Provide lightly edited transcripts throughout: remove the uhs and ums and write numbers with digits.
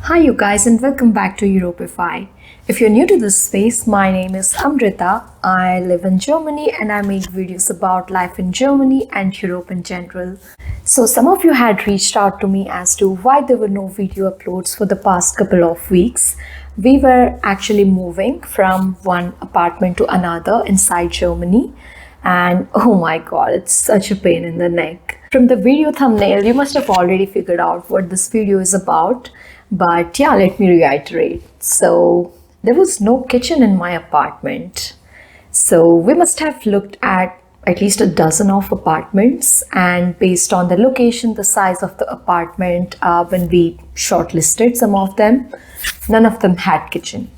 Hi you guys and welcome back to Europify. If you're new to this space, my name is Amrita. I live in Germany and I make videos about life in Germany and Europe in general. So some of you had reached out to me as to why there were no video uploads for the past couple of weeks. We were actually moving from one apartment to another inside Germany. And oh my god, it's such a pain in the neck. From the video thumbnail, you must have already figured out what this video is about. But yeah, let me reiterate. So there was no kitchen in my apartment. So we must have looked at least a dozen of apartments, and based on the location, the size of the apartment, when we shortlisted some of them, none of them had kitchen.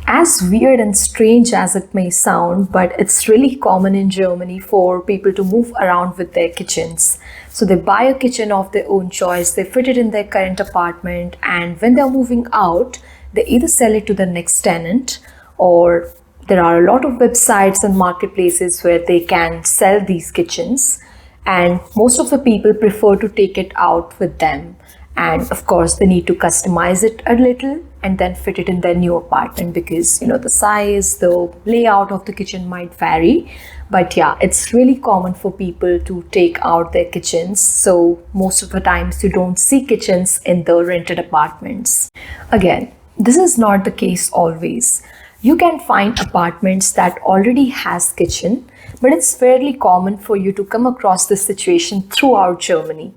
As weird and strange as it may sound, but it's really common in Germany for people to move around with their kitchens. So they buy a kitchen of their own choice, they fit it in their current apartment, and when they're moving out, they either sell it to the next tenant, or there are a lot of websites and marketplaces where they can sell these kitchens, and most of the people prefer to take it out with them. And of course, they need to customize it a little and then fit it in their new apartment because, the size, the layout of the kitchen might vary. But yeah, it's really common for people to take out their kitchens. So most of the times you don't see kitchens in the rented apartments. Again, this is not the case always. You can find apartments that already has kitchen, but it's fairly common for you to come across this situation throughout Germany.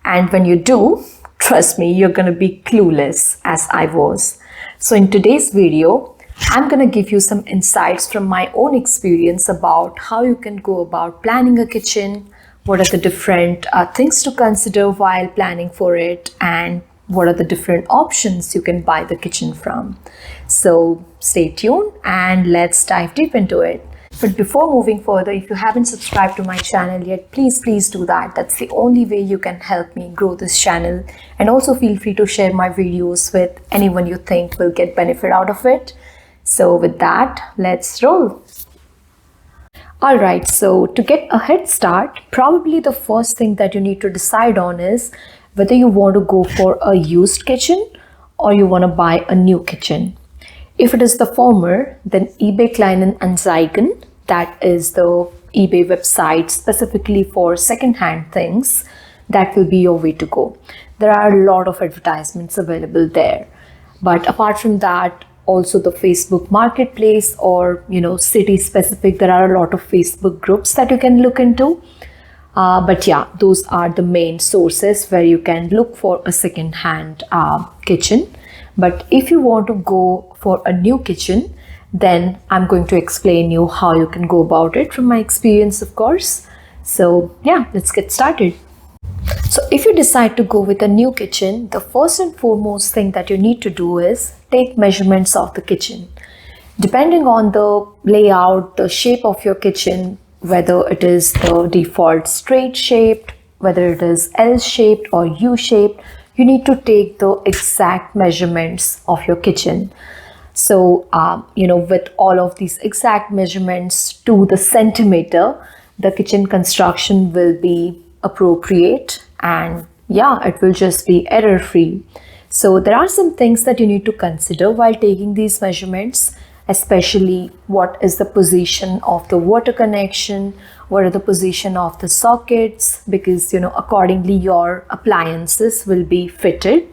And when you do, trust me, you're going to be clueless, as I was. So in today's video, I'm going to give you some insights from my own experience about how you can go about planning a kitchen, what are the different things to consider while planning for it, and what are the different options you can buy the kitchen from. So stay tuned and let's dive deep into it. But before moving further, if you haven't subscribed to my channel yet, please do that. That's the only way you can help me grow this channel. And also feel free to share my videos with anyone you think will get benefit out of it. So with that, let's roll. Alright, so to get a head start, probably the first thing that you need to decide on is whether you want to go for a used kitchen or you want to buy a new kitchen. If it is the former, then eBay Kleinanzeigen, that is the eBay website specifically for second-hand things, that will be your way to go. There are a lot of advertisements available there. But apart from that, also the Facebook Marketplace or, city specific, there are a lot of Facebook groups that you can look into. But yeah, those are the main sources where you can look for a second-hand kitchen. But if you want to go for a new kitchen, then I'm going to explain you how you can go about it from my experience, of course. So yeah, let's get started. So if you decide to go with a new kitchen, the first and foremost thing that you need to do is take measurements of the kitchen. Depending on the layout, the shape of your kitchen, whether it is the default straight shaped, whether it is L-shaped or U-shaped, you need to take the exact measurements of your kitchen. So, with all of these exact measurements to the centimeter, the kitchen construction will be appropriate and yeah, it will just be error-free. So there are some things that you need to consider while taking these measurements, especially what is the position of the water connection, what are the position of the sockets, because accordingly your appliances will be fitted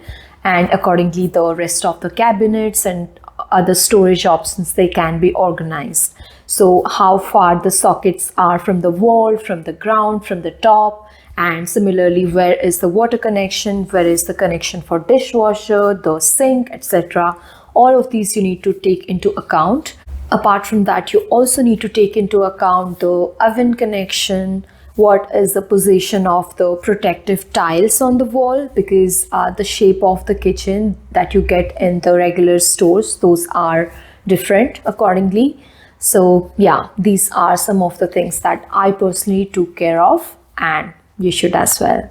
and accordingly the rest of the cabinets and other storage options, they can be organized. So how far the sockets are from the wall, from the ground, from the top, and similarly where is the water connection, where is the connection for dishwasher, the sink, etc. All of these you need to take into account. Apart from that, you also need to take into account the oven connection, what is the position of the protective tiles on the wall, because the shape of the kitchen that you get in the regular stores, those are different accordingly. So yeah, these are some of the things that I personally took care of and you should as well.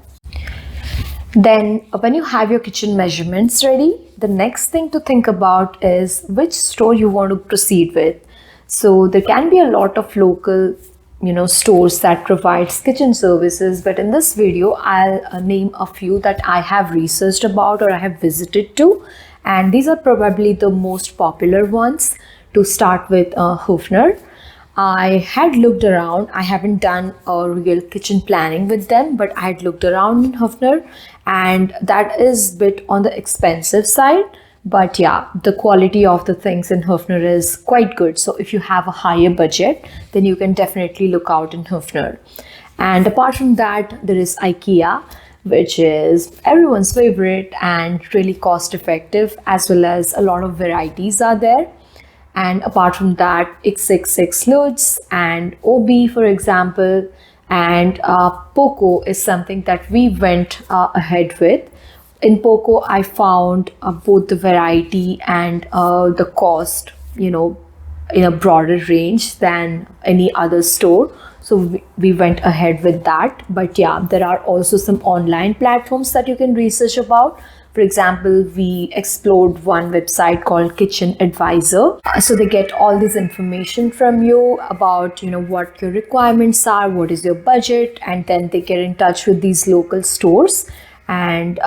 Then when you have your kitchen measurements ready, the next thing to think about is which store you want to proceed with. So there can be a lot of local stores that provides kitchen services, but in this video I'll name a few that I have researched about or I have visited to, and these are probably the most popular ones. To start with, Hofner. I had looked around. I haven't done a real kitchen planning with them, but I had looked around in Hofner, and that is a bit on the expensive side. But yeah, the quality of the things in Hofner is quite good. So if you have a higher budget, then you can definitely look out in Hofner. And apart from that, there is IKEA, which is everyone's favorite and really cost effective, as well as a lot of varieties are there. And apart from that, x66 Lutz and OB, for example, and Poco is something that we went ahead with. In Poco, I found both the variety and the cost, in a broader range than any other store. So we went ahead with that. But yeah, there are also some online platforms that you can research about. For example, we explored one website called Kitchen Advisor. So they get all this information from you about, what your requirements are, what is your budget, and then they get in touch with these local stores and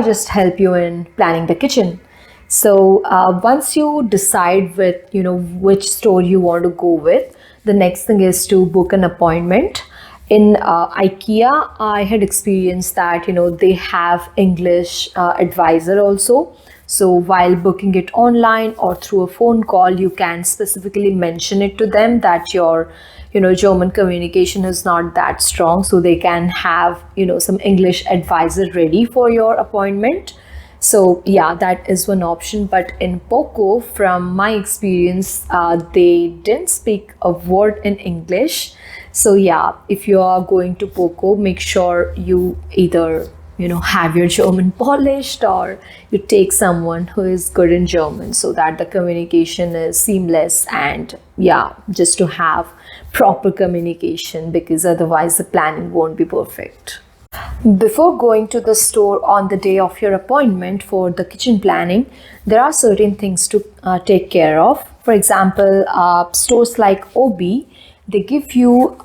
just help you in planning the kitchen. So once you decide with, which store you want to go with, the next thing is to book an appointment. In IKEA, I had experienced that, they have English advisor also. So while booking it online or through a phone call, you can specifically mention it to them that your, German communication is not that strong. So they can have, some English advisor ready for your appointment. So yeah, that is one option. But in Poco, from my experience, they didn't speak a word in English. So yeah, if you are going to Poco, make sure you either, have your German polished or you take someone who is good in German so that the communication is seamless, and yeah, just to have proper communication, because otherwise the planning won't be perfect. Before going to the store on the day of your appointment for the kitchen planning, there are certain things to take care of. For example, stores like OB, they give you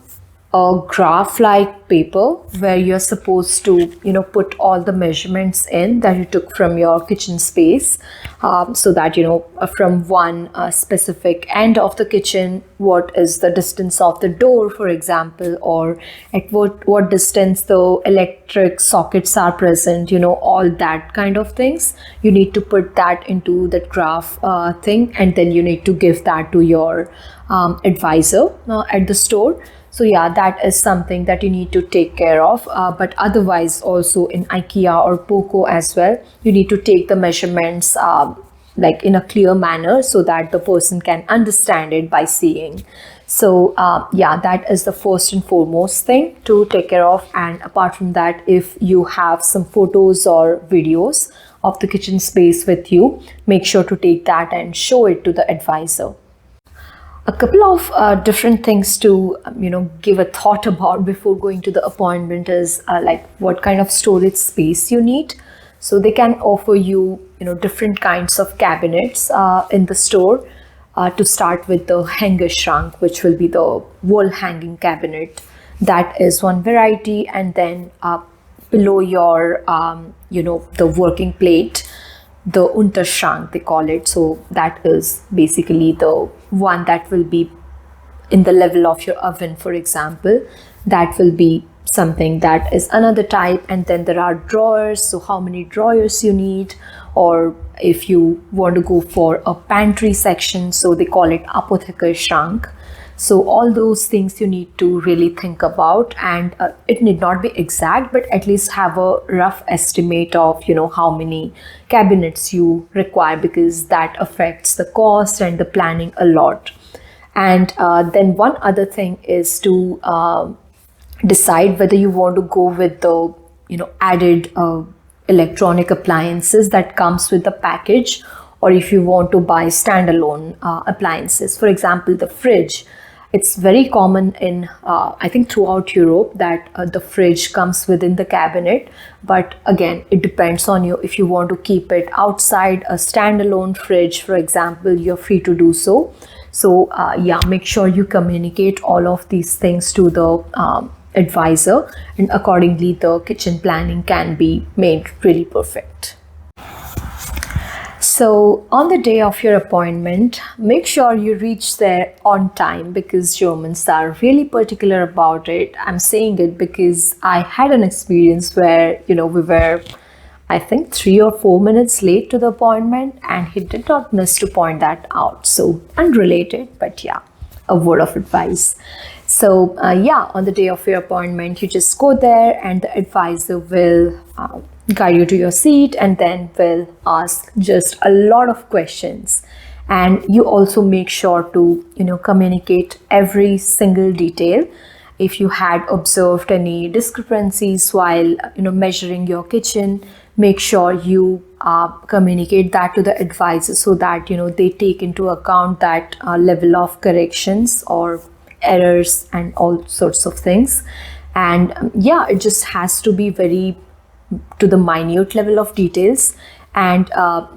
a graph-like paper where you're supposed to, put all the measurements in that you took from your kitchen space, so that, from one specific end of the kitchen, what is the distance of the door, for example, or at what distance the electric sockets are present, all that kind of things. You need to put that into that graph thing, and then you need to give that to your advisor at the store. So yeah, that is something that you need to take care of. But otherwise, also in IKEA or Poco as well, you need to take the measurements like in a clear manner so that the person can understand it by seeing. So yeah, that is the first and foremost thing to take care of. And apart from that, if you have some photos or videos of the kitchen space with you, make sure to take that and show it to the advisor. A couple of different things to, give a thought about before going to the appointment is like what kind of storage space you need. So they can offer you, different kinds of cabinets in the store. To start with the hanger shrunk, which will be the wall hanging cabinet. That is one variety. And then below your, the working plate, the Unterschrank, they call it. So that is basically the one that will be in the level of your oven, for example. That will be something that is another type. And then there are drawers. So how many drawers you need, or if you want to go for a pantry section, so they call it Apothekerschrank. So all those things you need to really think about, and it need not be exact, but at least have a rough estimate of, how many cabinets you require, because that affects the cost and the planning a lot. And then one other thing is to decide whether you want to go with the, added electronic appliances that comes with the package, or if you want to buy standalone appliances. For example, the fridge. It's very common in, I think, throughout Europe that the fridge comes within the cabinet. But again, it depends on you. If you want to keep it outside a standalone fridge, for example, you're free to do so. So yeah, make sure you communicate all of these things to the advisor, and accordingly the kitchen planning can be made really perfect. So, on the day of your appointment, make sure you reach there on time because Germans are really particular about it. I'm saying it because I had an experience where, we were, I think, 3 or 4 minutes late to the appointment, and he did not miss to point that out. So, unrelated, but yeah, a word of advice. So, on the day of your appointment, you just go there, and the advisor will guide you to your seat and then will ask just a lot of questions. And you also make sure to, communicate every single detail. If you had observed any discrepancies while, measuring your kitchen, make sure you communicate that to the advisor so that, they take into account that level of corrections or errors and all sorts of things. And it just has to be very to the minute level of details. And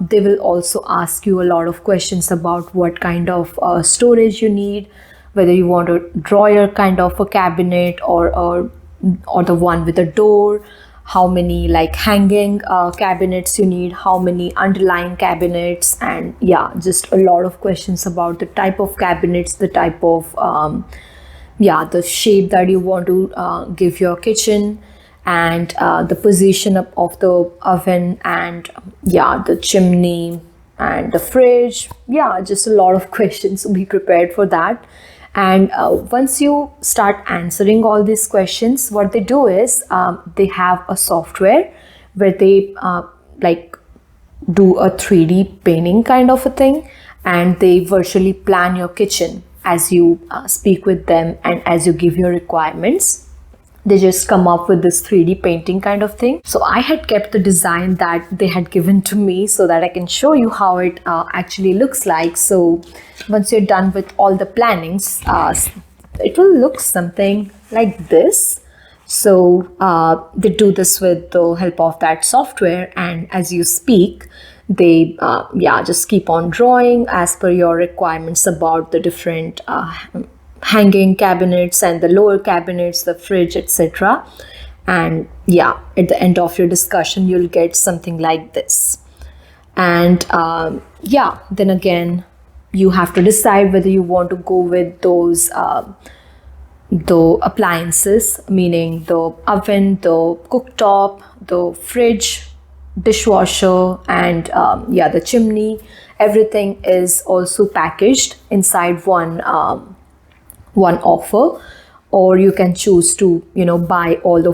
they will also ask you a lot of questions about what kind of storage you need, whether you want a drawer kind of a cabinet or the one with a door, how many like hanging cabinets you need, how many underlying cabinets, and just a lot of questions about the type of cabinets, the type of the shape that you want to give your kitchen, and the position of the oven, and the chimney and the fridge. Just a lot of questions, so be prepared for that. And once you start answering all these questions, what they do is they have a software where they do a 3D painting kind of a thing, and they virtually plan your kitchen as you speak with them and as you give your requirements. They just come up with this 3D painting kind of thing. So I had kept the design that they had given to me so that I can show you how it actually looks like. So once you're done with all the plannings, it will look something like this. So they do this with the help of that software, and as you speak, they just keep on drawing as per your requirements about the different hanging cabinets and the lower cabinets, the fridge, etc. And at the end of your discussion, you'll get something like this. And then again, you have to decide whether you want to go with those the appliances, meaning the oven, the cooktop, the fridge, dishwasher, and the chimney. Everything is also packaged inside one offer, or you can choose to buy all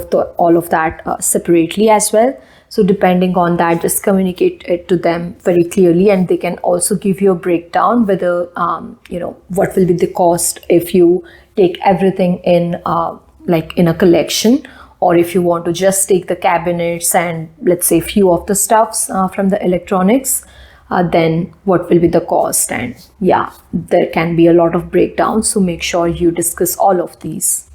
of that separately as well. So depending on that, just communicate it to them very clearly, and they can also give you a breakdown whether what will be the cost if you take everything in in a collection, or if you want to just take the cabinets and let's say few of the stuffs from the electronics. Then what will be the cost, and there can be a lot of breakdowns, so make sure you discuss all of these.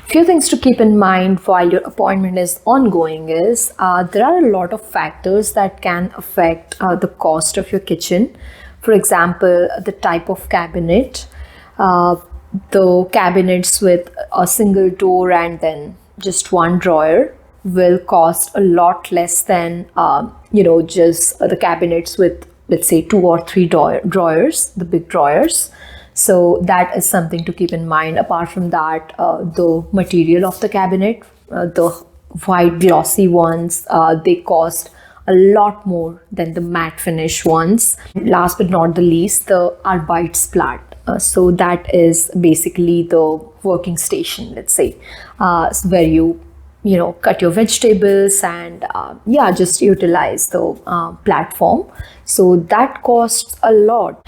Few things to keep in mind while your appointment is ongoing is there are a lot of factors that can affect the cost of your kitchen. For example, the type of cabinet, the cabinets with a single door and then just one drawer will cost a lot less than just the cabinets with, let's say, 2 or 3 drawers, the big drawers. So that is something to keep in mind. Apart from that, the material of the cabinet, the white glossy ones, they cost a lot more than the matte finish ones. Last but not the least, the Arbeitsblatt. So that is basically the working station, let's say, where you cut your vegetables and just utilize the platform. So that costs a lot,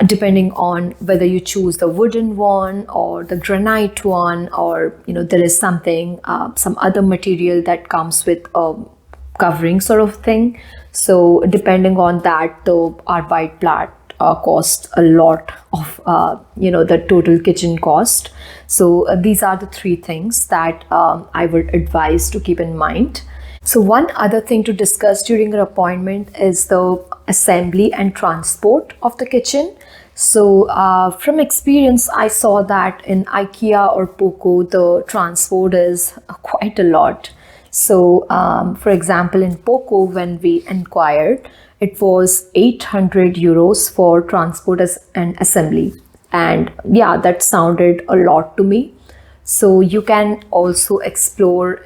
depending on whether you choose the wooden one or the granite one, or there is something some other material that comes with a covering sort of thing. So depending on that, the Arbeitsblatt costs a lot of the total kitchen cost. So these are the 3 things that I would advise to keep in mind. So one other thing to discuss during your appointment is the assembly and transport of the kitchen. So from experience, I saw that in IKEA or Poco, the transport is quite a lot. So for example, in Poco, when we inquired, it was 800 euros for transport and assembly. And yeah, that sounded a lot to me. So you can also explore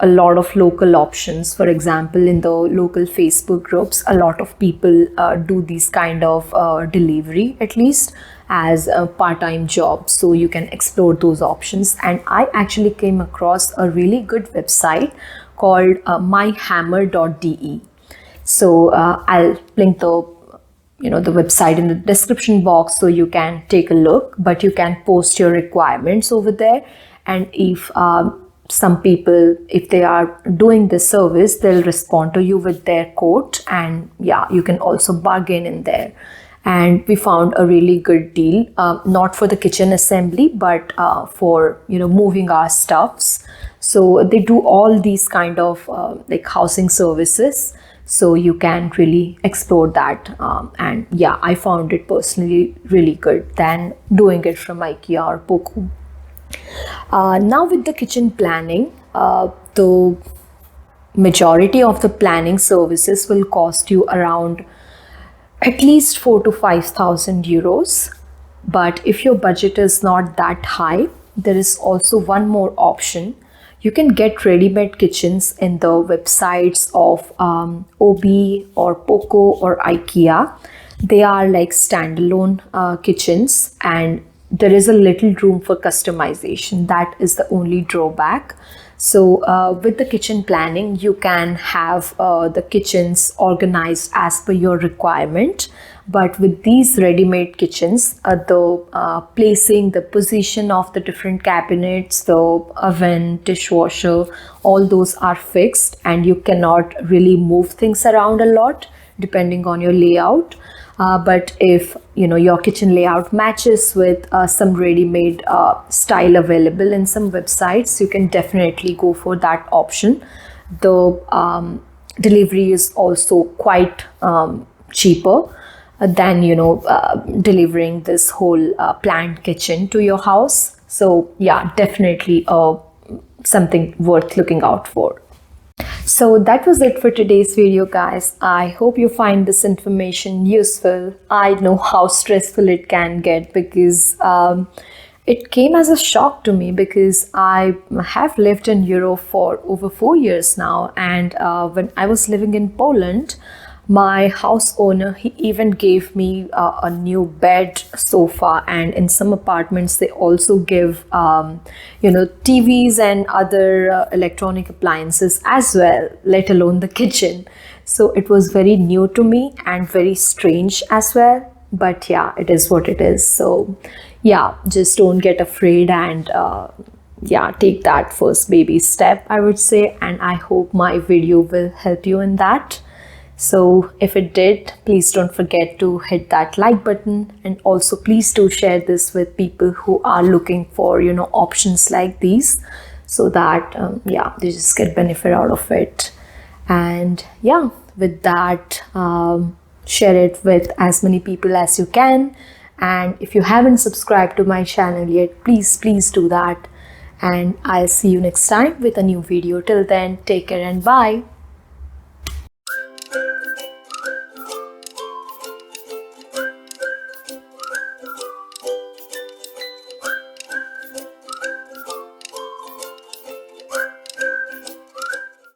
a lot of local options. For example, in the local Facebook groups, a lot of people do these kind of delivery, at least as a part-time job. So you can explore those options. And I actually came across a really good website called myhammer.de. So I'll link the website in the description box, so you can take a look, but you can post your requirements over there. And if some people, if they are doing this service, they'll respond to you with their quote, and yeah, you can also bargain in there. And we found a really good deal, not for the kitchen assembly, but for moving our stuffs. So they do all these kind of like housing services, so you can really explore that. And yeah, I found it personally really good than doing it from IKEA or Poco. Now with the kitchen planning, the majority of the planning services will cost you around at least 4,000 to 5,000 euros. But if your budget is not that high, there is also one more option. You can get ready-made kitchens in the websites of OB or Poco or IKEA. They are like standalone kitchens, and there is a little room for customization. That is the only drawback. So with the kitchen planning, you can have the kitchens organized as per your requirement. But with these ready-made kitchens, the placing, the position of the different cabinets, the oven, dishwasher, all those are fixed, and you cannot really move things around a lot depending on your layout. But if your kitchen layout matches with some ready-made style available in some websites, you can definitely go for that option. The delivery is also quite cheaper than delivering this whole planned kitchen to your house. So yeah, definitely something worth looking out for. So that was it for today's video, guys. I hope you find this information useful. I know how stressful it can get, because it came as a shock to me, because I have lived in Europe for over 4 years now. And when I was living in Poland, my house owner, he even gave me a new bed, sofa, and in some apartments they also give TVs and other electronic appliances as well, let alone the kitchen. So it was very new to me and very strange as well, but yeah, it is what it is. So yeah, just don't get afraid, and yeah, take that first baby step, I would say. And I hope my video will help you in that. So if it did, please don't forget to hit that like button, and also please do share this with people who are looking for options like these, so that yeah, they just get benefit out of it. And yeah, with that, share it with as many people as you can. And if you haven't subscribed to my channel yet, please do that. And I'll see you next time with a new video. Till then, take care and bye.